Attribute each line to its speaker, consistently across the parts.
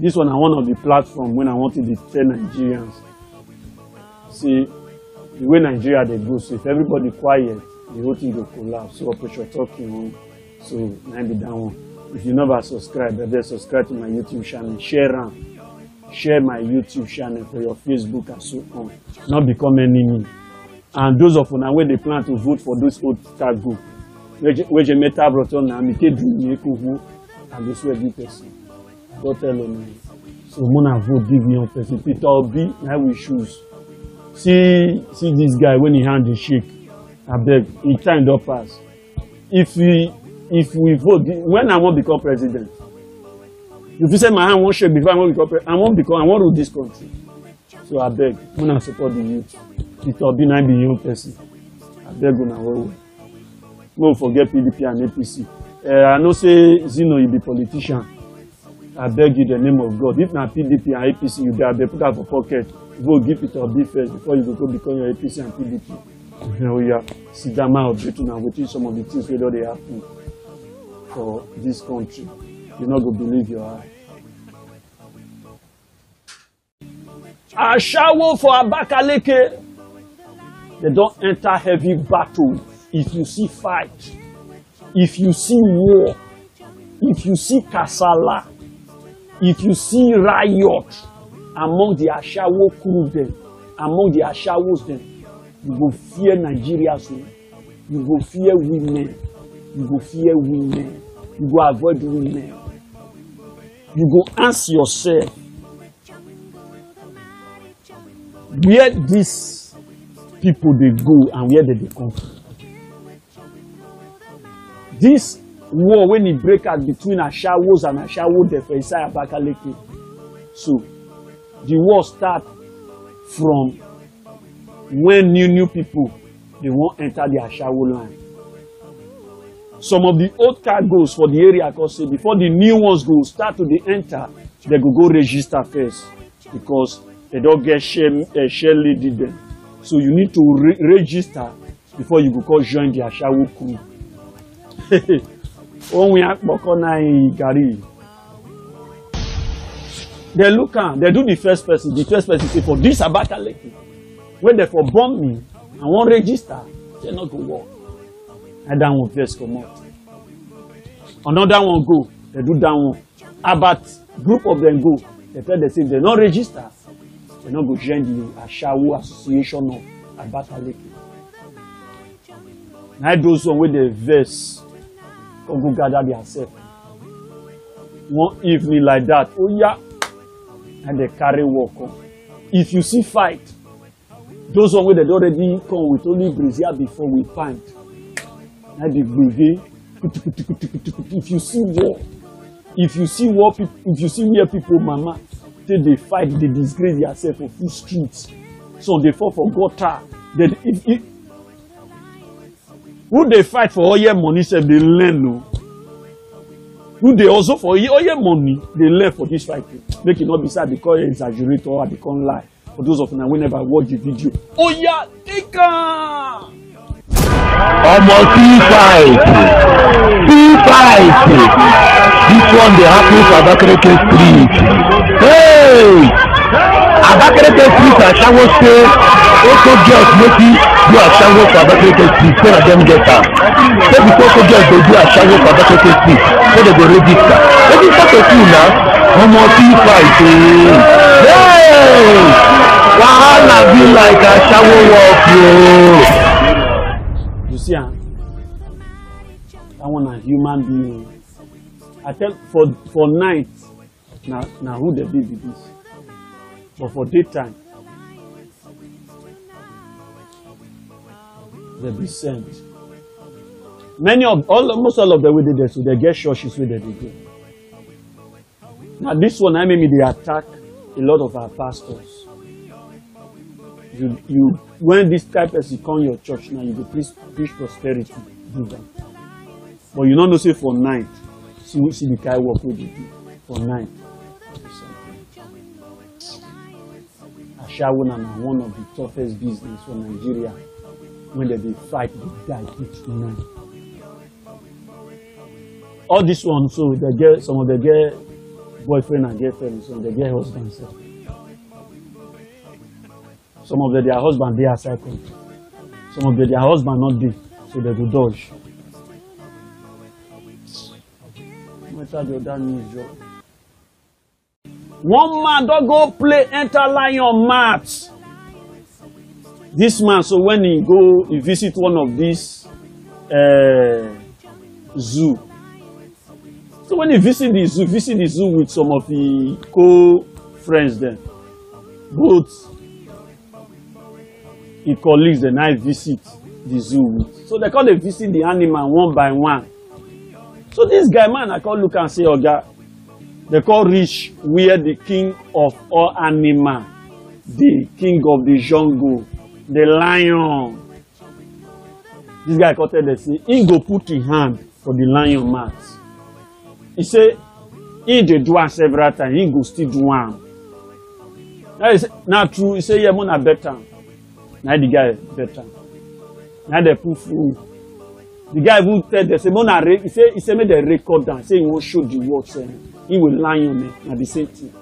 Speaker 1: This one, I one of the platform when I wanted to tell Nigerians. See, the way Nigeria they go, so if everybody quiet, the whole thing will collapse. So Operation Talking on, so now be that one. If you never subscribe, then subscribe to my YouTube channel, share my YouTube channel for your Facebook and so on. Not become enemy. And those of you now where they plan to vote for those old cargo, where you met up now, me take do and this way give person. Don't tell me. So Mona vote give me on person. Peter Obi, now we choose. See this guy when he hand the shake. I beg, he time don't pass. If we vote, when I want to become president, if you say my hand won't shake before I want to become president, I want to rule this country. So I beg, when I support the youth, Peter Obi now be young person. I beg on our way. Don't forget PDP and APC. I know say Zino you be politician. I beg you the name of God. If not PDP and APC, you better put that for pocket. Vote give it or be first before you go become your APC and PDP. You sit down and update now with some of the things where they happen for this country. You're not going to believe your eye. Ashawos for Abakaliki. They don't enter heavy battle. If you see fight, if you see war, if you see kasala, if you see riot among the Ashawos crew them, among the Ashawos them, you go fear Nigeria so. You go fear women. You go fear women. You go avoid women. You go ask yourself, where these people they go and where they come from. This war when it break out between Ashawos and Ashawos they for inside Abakaliki. So the war start from when new people they won't enter the Ashawos line. Some of the old cargoes for the area, cause say before the new ones go start to enter, they go register first because they don't get share lead them. So you need to register before you go join the Ashawos crew. They look at, they do the first person. The first person say for this Abakaliki, when they for bomb me and won't register, they not go work. And that one first come out. Another one go, they do that one. About group of them go, they tell they say they not register, they not go join the Ashawos Association of Abakaliki. Now those one with the verse. Come go gather themselves. One evening like that, oh yeah, and they carry walk on. If you see fight, those one where they already come with only brazier before we pint. And the brazier, if you see war, if you see where people mama, they fight, they disgrace themselves for full streets. So they fall for gutter. Who they fight for all your money, say they learn no. Who they also for all your money, they learn for this fight. Make it not be sad because you exaggerate or become lie. For those of you who never watch the video. Oh yeah, take
Speaker 2: Almost fight. This one they happen for Abakaliki Street. Hey! Abakaliki Street Ashawos say also girls make it do Ashawos for Abakaliki Street so that them get am. So before also girls they do Ashawos for Abakaliki Street so they go register. Register to see now. Almost fight. Hey! Wahala be like Ashawos walk yo.
Speaker 1: You see, I want a human being. I tell for night, now who they be with this? But for daytime, they be sent. Most all of them way they there, so they get churches where they go. Now this one, I mean, they attack a lot of our pastors. You when this type of come your church now, you go preach prosperity, do that. But you don't know say for night, see the kind of work we do for night. Ashawos na one of the toughest business for Nigeria. When they fight, they die each night. All this one, so they get some of them get boyfriend and girlfriend, so they get husband. So. Some of their husband they are cycle. Some of their husband not dey, so they go dodge. One man don't go play enter lion mat. This man, so when he visit one of these zoo. So when he visit the zoo with some of the co-friends then, both his colleagues then I visit the zoo with. So they call they visit the animal one by one. So this guy man I call look and say, Oga, they call reach where the king of all animal, the king of the jungle, the lion. This guy called they say, he go put his hand for the lion mat. He say, he dey do am several times, he go still do am. Now true, he say, yeah, man, better. Now the guy better. Now they put food. The guy even tell them, say, he say, make the record down. Say he won't show the work. Say he will lie on me. Now the same thing.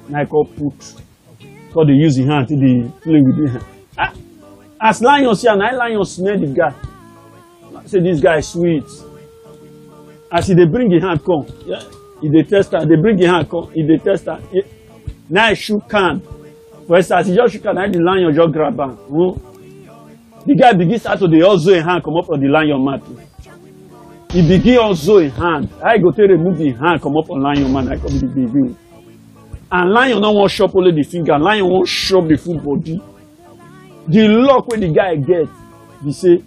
Speaker 1: Now I call put. So they use the hand to play with the hand. As lion see, and lion smell the guy. Say this guy is sweet. As they bring the hand come, yeah, he dey test her. They bring the hand come, he dey test her. Now I shook hand. For instance, he just shook hand. Now the lion just grab am. The guy begin start to the also in hand come up on the lion mat. He begin also in hand. I go to remove the hand come up on lion man. I come the baby. And lion no want chop only the finger. Lion want chop the full body. The luck when the guy get, he say,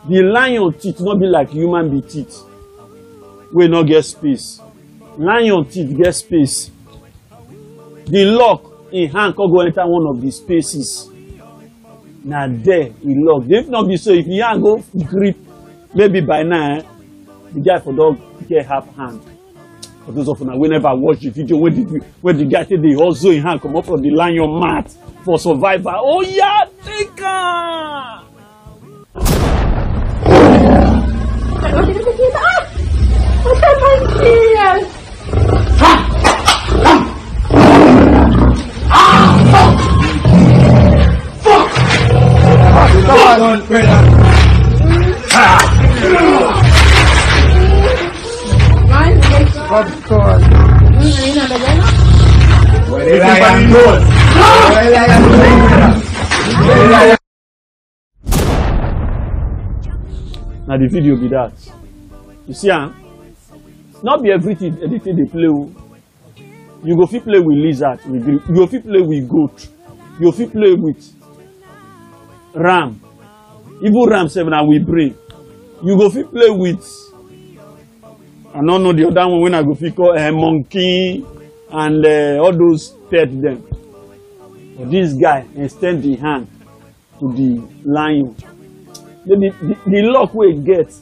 Speaker 1: the lion teeth not be like human being teeth. We not get space. Lion teeth get space. The luck in hand can go enter one of the spaces. Now there he lock. If not be so, if he hand go grip, maybe by now the guy for dog get half hand. For those of you we never watch the video where the guy take the also in hand come up from the lion mat for survivor. Oh yeah, take her. Now the video be that. You see, not be everything they play with. You go fit play with lizard, you go fit play with goat, you go fit play with ram. Even ram 7 and we bring. You go fit play with, I don't know the other one when I go fit call monkey and all those pets them. But this guy extend the hand to the lion. The luck we get,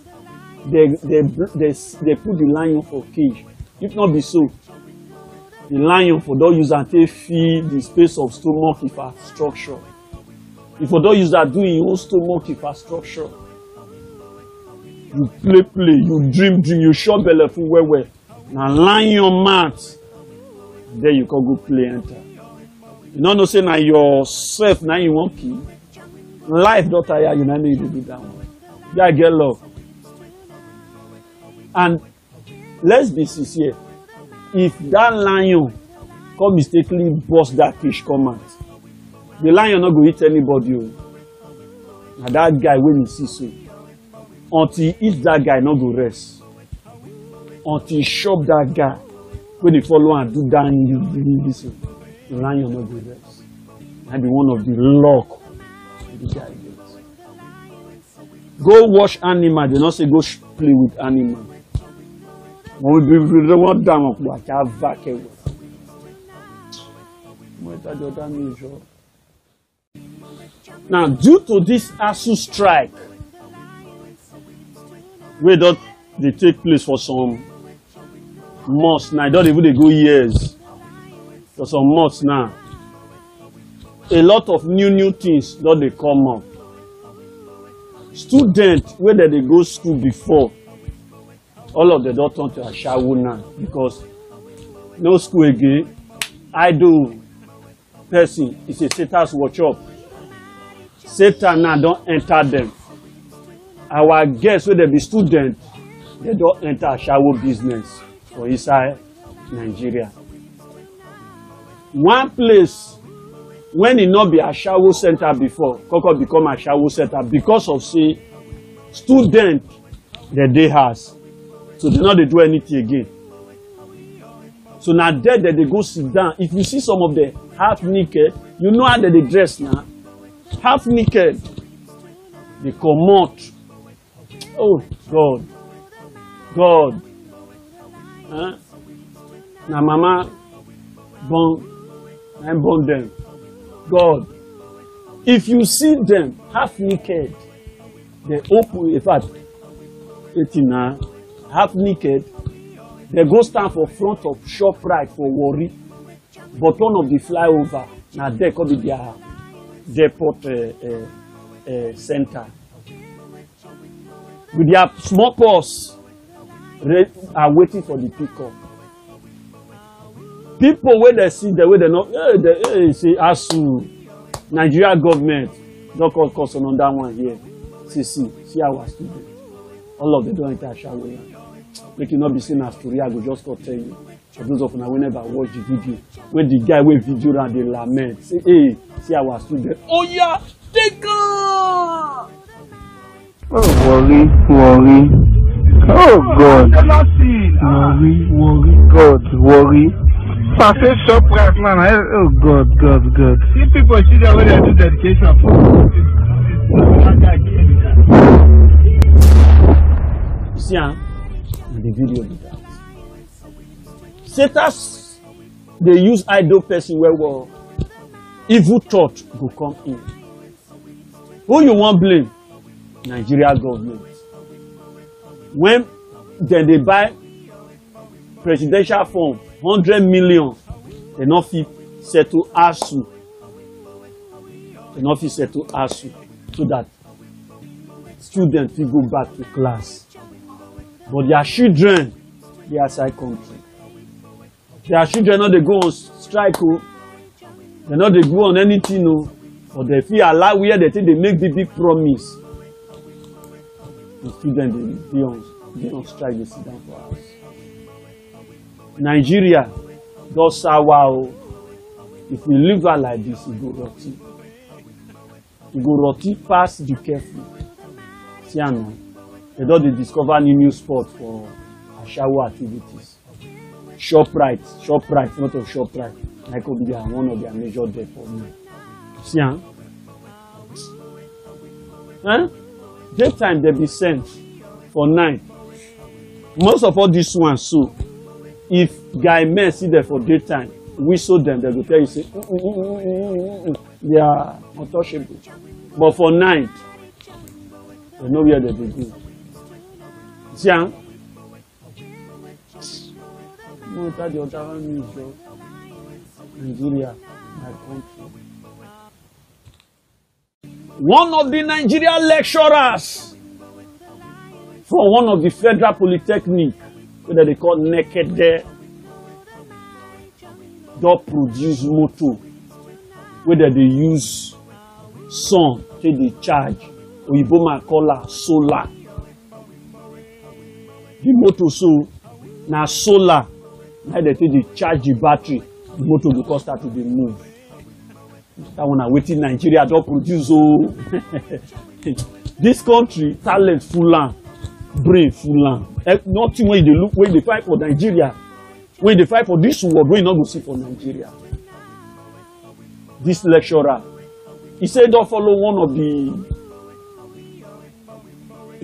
Speaker 1: they put the lion for cage. If not be so, the lion for don't use and take feed the space of stomach infrastructure. If you don't use that, do your own stomach infrastructure. You play, you dream, you shop belly full well. Now line your mat. There you can go play enter. You know say now yourself now you want key. Life don't tire you now need to do that one. Yeah, get love. And let's be sincere. If that lion come mistakenly bust that fish come out, the lion not go eat anybody. Now that guy when you see so, until he eat that guy not go rest. Until he chop that guy, when he follow and do that you this one, the lion not go rest. That be one of the luck the guy gets. Go watch animal. They not say go play with animal. When we want down of what I vacuum. Now, due to this ASU strike, where that they take place for some months now, don't even they go years. For some months now, a lot of new things don't they come up. Students where they go school before, all of them don't turn to Ashawo now because no school again. Idle person is a Satan's workshop. Satan now don't enter them. Our guests, when they be students, they don't enter Ashawo business for inside Nigeria. One place when it not be Ashawo center before, Koko become Ashawo center because of say student that they has. So they not they do anything again. So now there that they go sit down. If you see some of them half naked, you know how they dress now. Half naked. They come out. Oh God. God. Huh? Now mama born them. God. If you see them half naked, they open, in fact, 18 now, half naked, they go stand for front of ShopRite for worry. Bottom of the flyover, now there could be their depot center. With their small purse, are waiting for the pickup. People where they see the way they know, they say, ASU, Nigeria government, don't call on that one here. See our students. All of them don't enter Ashawo. Make it not be seen as story, I go just stop telling you. For those of you who never watch the video, when the guy with video and they lament, say, hey, see our students. Oh yeah, take on!
Speaker 2: Oh, worry. Oh God. Worry. I say ShopRite, man. Oh God.
Speaker 3: See people see the way they do dedication for.
Speaker 1: See, the video did that. Satans, they use idle person where evil thought go come in. Who you want blame? Nigeria government. When then they buy presidential form, 100 million, they not fit settle ASU. They not fit settle ASU so that students will go back to class. But their children, they are outside country. Their children not they go on strike, they not they go on anything, but they feel allow where they think they make the big promise. The students they on strike, they sit down for us. Nigeria, does sour. If we leave her like this, it go rotty. It go rotty past the careful. See now, they don't discover new spot for Ashawo activities. ShopRite, not of ShopRite. Like could be one of their major debt for me. See daytime they be sent for night. Most of all this one so. If guy men see them for daytime, whistle them, they will tell you, say, they are untouchable. But for night, they know where they go. See, no, that the other one is Nigeria, my country. One of the Nigerian lecturers from one of the federal polytechnic, whether they call naked there, don't produce motor, whether they use sun till they charge, or you might call it solar. The motor so now solar, now they take the charge the battery, the motor will start to be move. That one are waiting Nigeria don't produce this country talent full land. Brain full land. Nothing when they look, when they fight for Nigeria, when they fight for this world, we not go see for Nigeria. This lecturer, he said don't follow one of the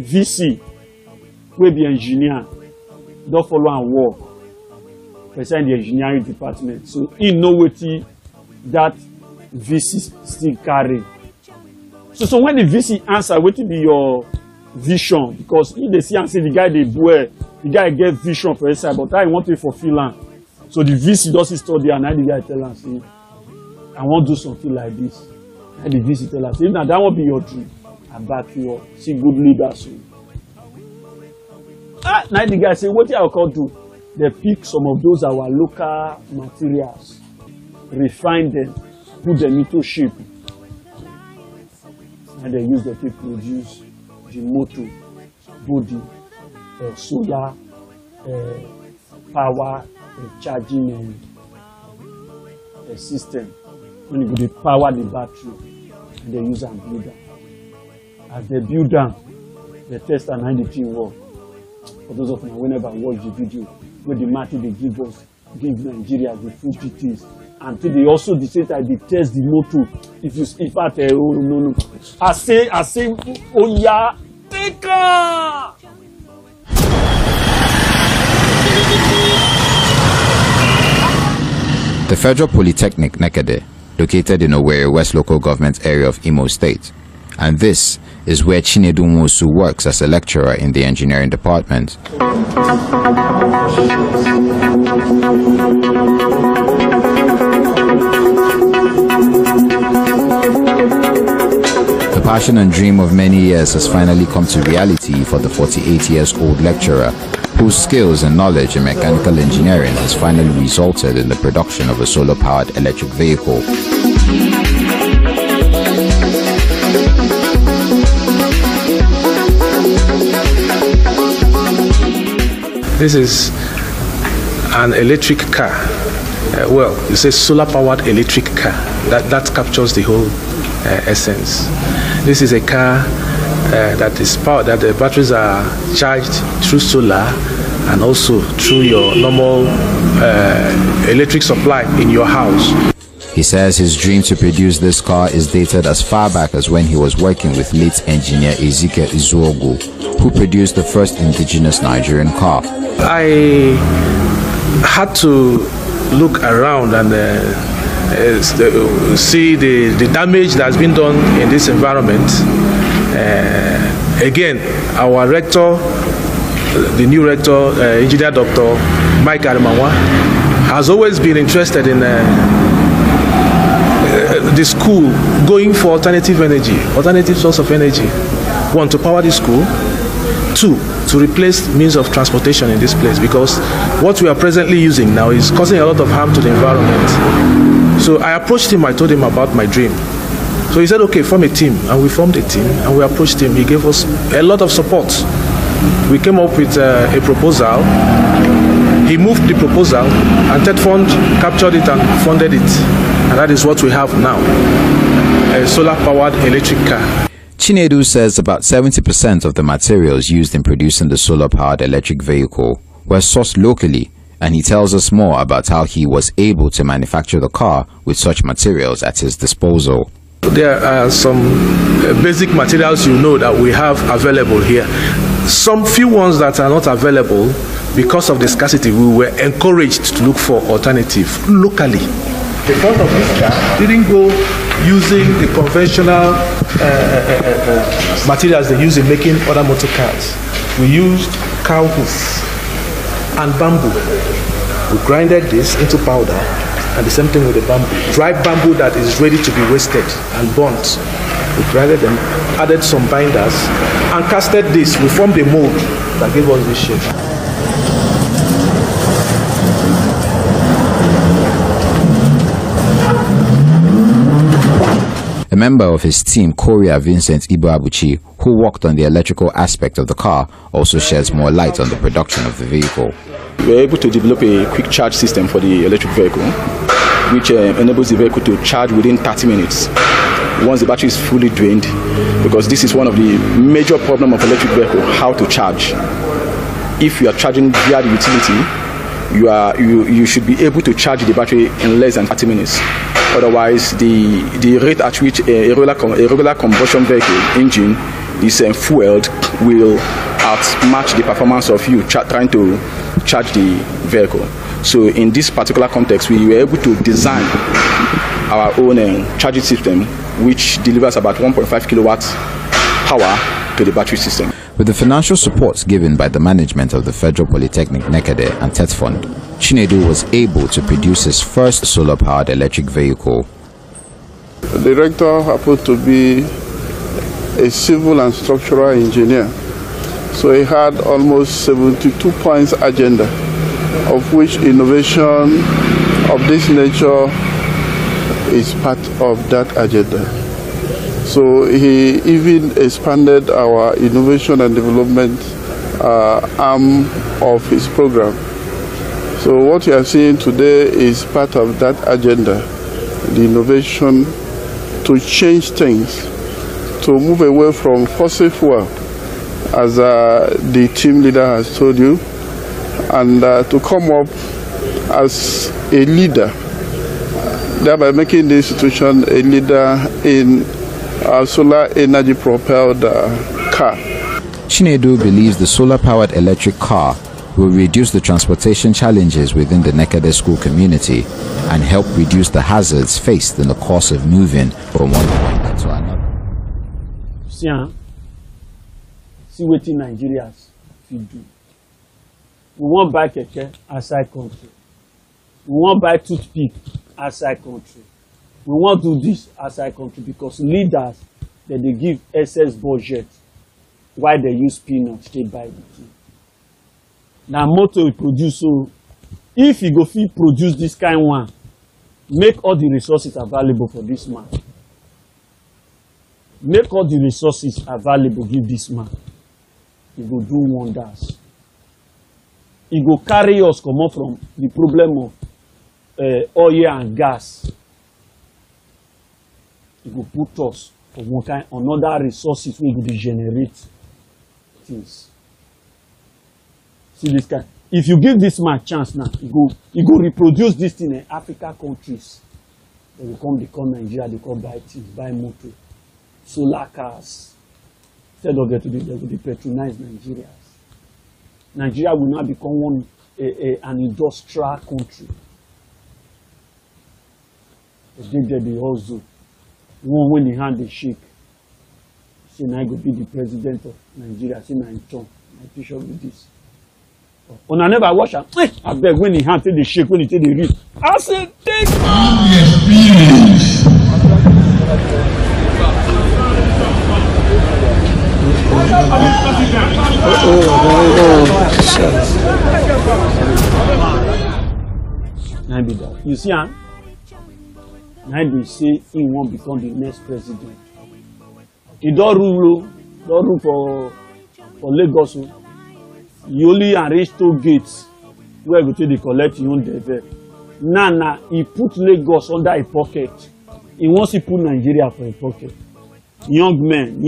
Speaker 1: VC, we be engineer, don't follow and work. Beside the engineering department. So he know what that VC still carry. So when the VC answer, what will be your vision? Because if they see and say the guy they boy, the guy get vision for his side, but I want to fulfill am. So the VC does study and now the guy tell am say, I want to do something like this. And the VC tell am say, if now that won't be your dream, I back you up. See good leaders. Now the guy say, what I call do? They pick some of those our local materials, refine them, put them into shape, and they use them to produce the motor, body, solar, power, charging system. When you go to power the battery, and they use and build them. As they build them, they test and hand it in work. For those of you whenever I watch the video, where the matter they give us, give Nigeria the full details. Until they also decide that they test the motor. If you, in fact, oh no. I say, oh yeah, take her.
Speaker 4: The Federal Polytechnic Nekede, located in Owerri West Local Government area of Imo State, and this is where Chinedu Nwosu works as a lecturer in the engineering department. The passion and dream of many years has finally come to reality for the 48-year-old lecturer, whose skills and knowledge in mechanical engineering has finally resulted in the production of a solar-powered electric vehicle.
Speaker 5: This is an electric car. Well, it's a solar-powered electric car. That captures the whole essence. This is a car that is powered, that the batteries are charged through solar and also through your normal electric supply in your house.
Speaker 4: He says his dream to produce this car is dated as far back as when he was working with late engineer Ezike Izuogu, who produced the first indigenous Nigerian car.
Speaker 5: I had to look around and see the damage that has been done in this environment. Again, our rector, the new rector, Engineer Dr. Mike Arimawa, has always been interested in the school going for alternative energy, alternative source of energy. One, to power the school. Two, to replace means of transportation in this place, because what we are presently using now is causing a lot of harm to the environment. So I approached him, I told him about my dream. So he said, okay, form a team. And we formed a team and we approached him. He gave us a lot of support. We came up with a proposal. He moved the proposal and Ted Fund captured it and funded it. And that is what we have now, a solar-powered electric car.
Speaker 4: Chinedu says about 70% of the materials used in producing the solar-powered electric vehicle were sourced locally, and he tells us more about how he was able to manufacture the car with such materials at his disposal.
Speaker 5: There are some basic materials that we have available here. Some few ones that are not available because of the scarcity. We were encouraged to look for alternative locally. The front of this car didn't go using the conventional materials they use in making other motor cars. We used cow hoof and bamboo. We grinded this into powder, and the same thing with the bamboo. Dry bamboo that is ready to be roasted and burnt. We grinded them, added some binders, and casted this. We formed a mold that gave us this shape.
Speaker 4: A member of his team, Korea Vincent Ibuabuchi, who worked on the electrical aspect of the car, also sheds more light on the production of the vehicle.
Speaker 6: We were able to develop a quick charge system for the electric vehicle, which enables the vehicle to charge within 30 minutes once the battery is fully drained, because this is one of the major problems of electric vehicle, how to charge. If you are charging via the utility, you should be able to charge the battery in less than 30 minutes. Otherwise, the rate at which a regular combustion vehicle engine is fueled will outmatch the performance of you trying to charge the vehicle. So in this particular context, we were able to design our own charging system, which delivers about 1.5 kilowatts power to the battery system.
Speaker 4: With the financial support given by the management of the Federal Polytechnic Nekede and TET Fund, Chinedu was able to produce his first solar-powered electric vehicle.
Speaker 7: The rector happened to be a civil and structural engineer, So he had almost 72 points agenda, of which innovation of this nature is part of that agenda. So he even expanded our innovation and development arm of his program. So what you are seeing today is part of that agenda, the innovation to change things, to move away from fossil fuel, as the team leader has told you, and to come up as a leader, thereby making the institution a leader in solar energy propelled car.
Speaker 4: Chinedu believes the solar-powered electric car will reduce the transportation challenges within the Nekede school community and help reduce the hazards faced in the course of moving from one point to another.
Speaker 1: See what Nigerians fit do. We want buy keke outside country. We want buy toothpick outside country. We want do this outside country because leaders that they give excess budget while they use peanuts to buy the thing. Now motor we produce, so if you go fit produce this kind one, make all the resources available for this man. Make all the resources available, give this man. He go do wonders. He go carry us come up from the problem of oil and gas. He go put us for one kind another resources we go generate things. See this kind. If you give this man chance now, he go reproduce this thing in African countries. They will come, they come Nigeria, they come buy things, buy motor, solar cars. Instead of they will patronize Nigerians. Nigeria will now become an industrial country. They also one when the hand they shake. Say now I go be the president of Nigeria. Say now in turn, my picture with this. On I never watch am. I beg when the hand take the shake, when he take the read. I say take experience. Now be that. You see, now they say he won't become the next president. He don't rule for Lagos. He only arrange 2 gates where go to the collect your own debt. Now he put Lagos under a pocket. He wants to put Nigeria for a pocket. Young men,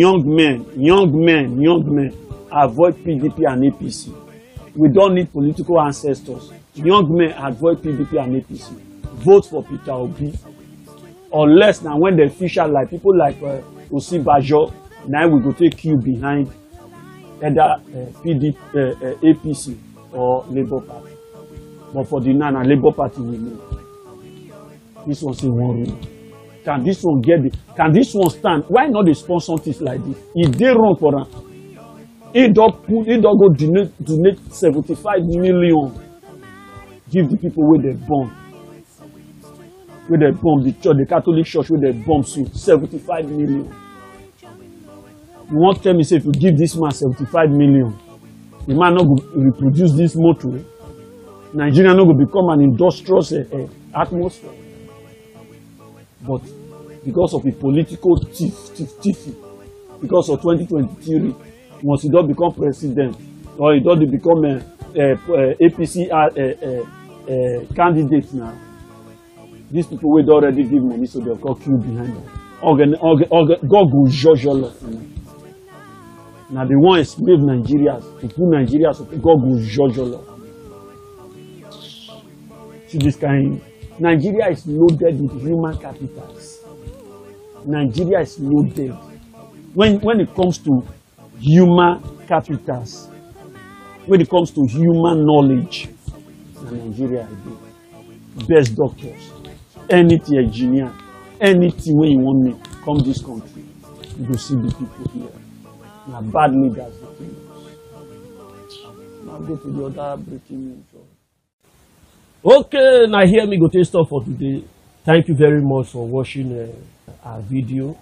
Speaker 1: avoid PDP and APC. We don't need political ancestors. Young men avoid PDP and APC. Vote for Peter Obi. Unless now when they official like people like Osibajo, now we go take you behind either PDP, APC or Labour Party. But for the Nana Labour Party we know. This one say one rule. Can this one get it? Can this one stand? Why not they sponsor things like this? If they run for them, he don't go donate 75 million. Give the people where they bomb. Where they bomb the church, the Catholic Church where they bomb soon. 75 million. You want to tell me say if you give this man 75 million, the man not go reproduce this motor. Nigeria not go become an industrious atmosphere. But because of the political tiffy, because of 2023, once he don't become president or he don't become APC candidate now, these people will already give money, so they'll got queue behind them. God will judge all of them. Now they want to enslave Nigerians, to put Nigerians, so God will judge all of them. See this kind. Nigeria is loaded with human capitals. Nigeria is loaded. When it comes to human capitals, when it comes to human knowledge, Nigeria is best doctors, anything engineer, anything when you want me, come this country, you go see the people here. Now bad leaders, the things. Now go to the other breaking news. Okay, now here me go take stuff for today. Thank you very much for watching our video.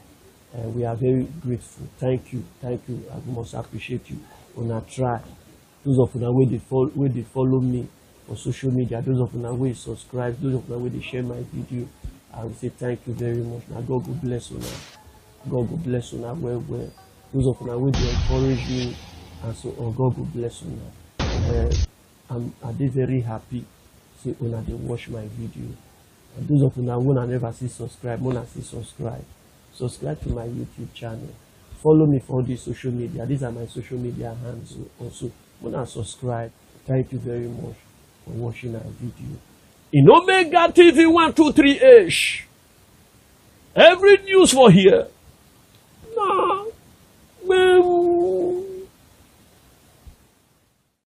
Speaker 1: We are very grateful. Thank you. I must appreciate you. una try. Those of una wey dey follow me for social media, those of una wey subscribe, those of una wey dey share my video, I will say thank you very much. Now God go bless una. God go bless una well well. Those of una wey dey encourage me and so on, God go bless una. I dey very happy say una dey watch my video. And those of una wey never see subscribe, una see subscribe. Subscribe to my YouTube channel. Follow me for all these social media. These are my social media hands also. Una subscribe. Thank you very much for watching our video. In Omega TV 123H, every news for here. Nah,